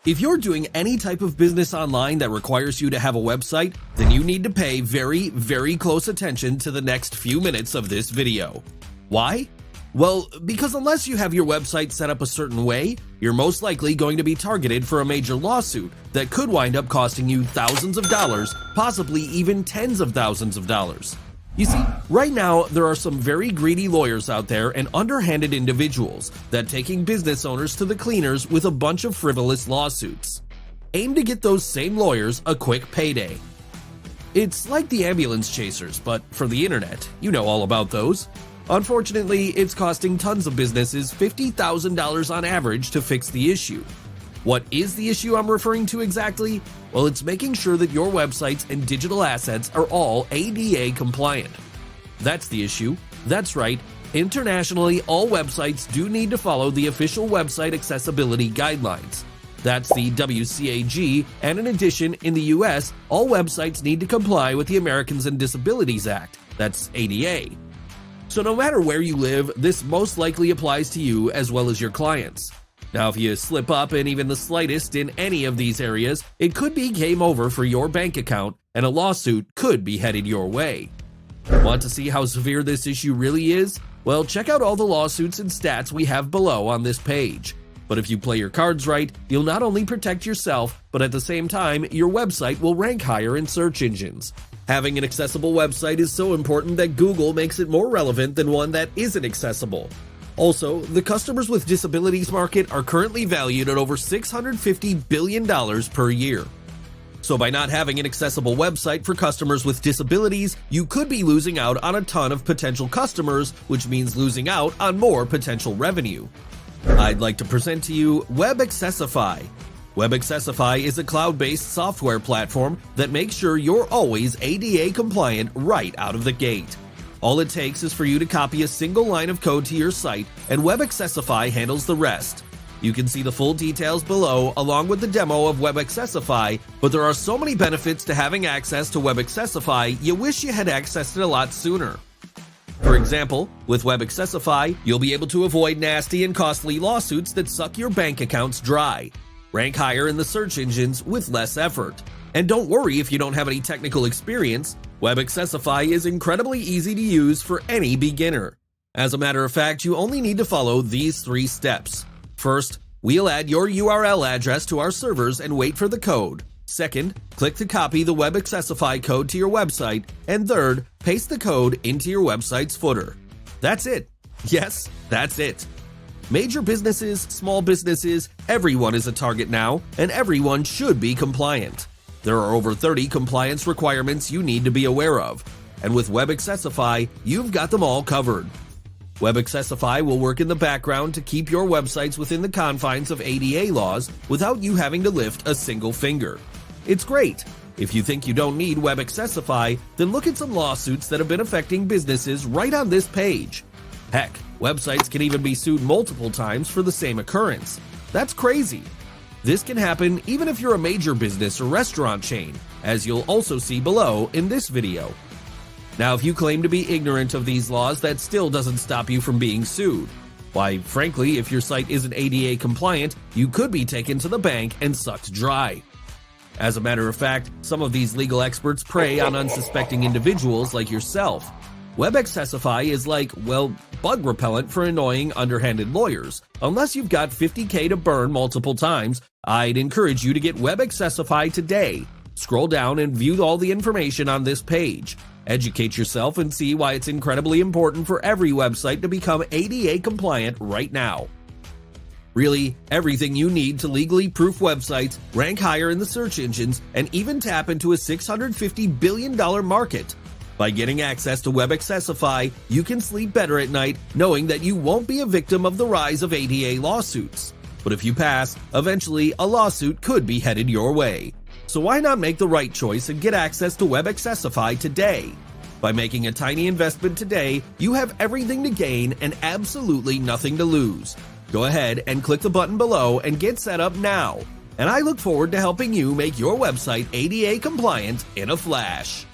If you're doing any type of business online that requires you to have a website, then you need to pay very, very close attention to the next few minutes of this video. Why? Well, because unless you have your website set up a certain way, you're most likely going to be targeted for a major lawsuit that could wind up costing you thousands of dollars, possibly even tens of thousands of dollars. You see, right now, there are some very greedy lawyers out there and underhanded individuals that taking business owners to the cleaners with a bunch of frivolous lawsuits. Aim to get those same lawyers a quick payday. It's like the ambulance chasers, but for the internet. You know all about those. Unfortunately, it's costing tons of businesses $50,000 on average to fix the issue. What is the issue I'm referring to exactly? Well, it's making sure that your websites and digital assets are all ADA compliant. That's the issue. That's right. Internationally, all websites do need to follow the official website accessibility guidelines. That's the WCAG, and in addition, in the US, all websites need to comply with the Americans and Disabilities Act. That's ADA. So no matter where you live, this most likely applies to you as well as your clients. Now, if you slip up in even the slightest in any of these areas, it could be game over for your bank account, and a lawsuit could be headed your way. Want to see how severe this issue really is? Well, check out all the lawsuits and stats we have below on this page. But if you play your cards right, you'll not only protect yourself, but at the same time, your website will rank higher in search engines. Having an accessible website is so important that Google makes it more relevant than one that isn't accessible. Also, the customers with disabilities market are currently valued at over $650 billion per year. So by not having an accessible website for customers with disabilities, you could be losing out on a ton of potential customers, which means losing out on more potential revenue. I'd like to present to you WebAccessify. WebAccessify is a cloud-based software platform that makes sure you're always ADA compliant right out of the gate. All it takes is for you to copy a single line of code to your site, and WebAccessify handles the rest. You can see the full details below along with the demo of WebAccessify, but there are so many benefits to having access to WebAccessify, you wish you had accessed it a lot sooner. For example, with WebAccessify, you'll be able to avoid nasty and costly lawsuits that suck your bank accounts dry. Rank higher in the search engines with less effort. And don't worry if you don't have any technical experience, WebAccessify is incredibly easy to use for any beginner. As a matter of fact, you only need to follow these 3 steps. First, we'll add your URL address to our servers and wait for the code. Second, click to copy the WebAccessify code to your website. And third, paste the code into your website's footer. That's it. Yes, that's it. Major businesses, small businesses, everyone is a target now, and everyone should be compliant. There are over 30 compliance requirements you need to be aware of, and with WebAccessify, you've got them all covered. WebAccessify will work in the background to keep your websites within the confines of ADA laws without you having to lift a single finger. It's great. If you think you don't need WebAccessify, then look at some lawsuits that have been affecting businesses right on this page. Heck, websites can even be sued multiple times for the same occurrence. That's crazy. This can happen even if you're a major business or restaurant chain, as you'll also see below in this video. Now, if you claim to be ignorant of these laws, that still doesn't stop you from being sued. Why, frankly, if your site isn't ADA compliant, you could be taken to the bank and sucked dry. As a matter of fact, some of these legal experts prey on unsuspecting individuals like yourself. WebAccessify is like, well, bug repellent for annoying, underhanded lawyers. Unless you've got $50K to burn multiple times, I'd encourage you to get WebAccessify today. Scroll down and view all the information on this page. Educate yourself and see why it's incredibly important for every website to become ADA compliant right now. Really, everything you need to legally proof websites, rank higher in the search engines, and even tap into a $650 billion market. By getting access to WebAccessify, you can sleep better at night knowing that you won't be a victim of the rise of ADA lawsuits. But if you pass, eventually a lawsuit could be headed your way. So why not make the right choice and get access to WebAccessify today? By making a tiny investment today, you have everything to gain and absolutely nothing to lose. Go ahead and click the button below and get set up now. And I look forward to helping you make your website ADA compliant in a flash.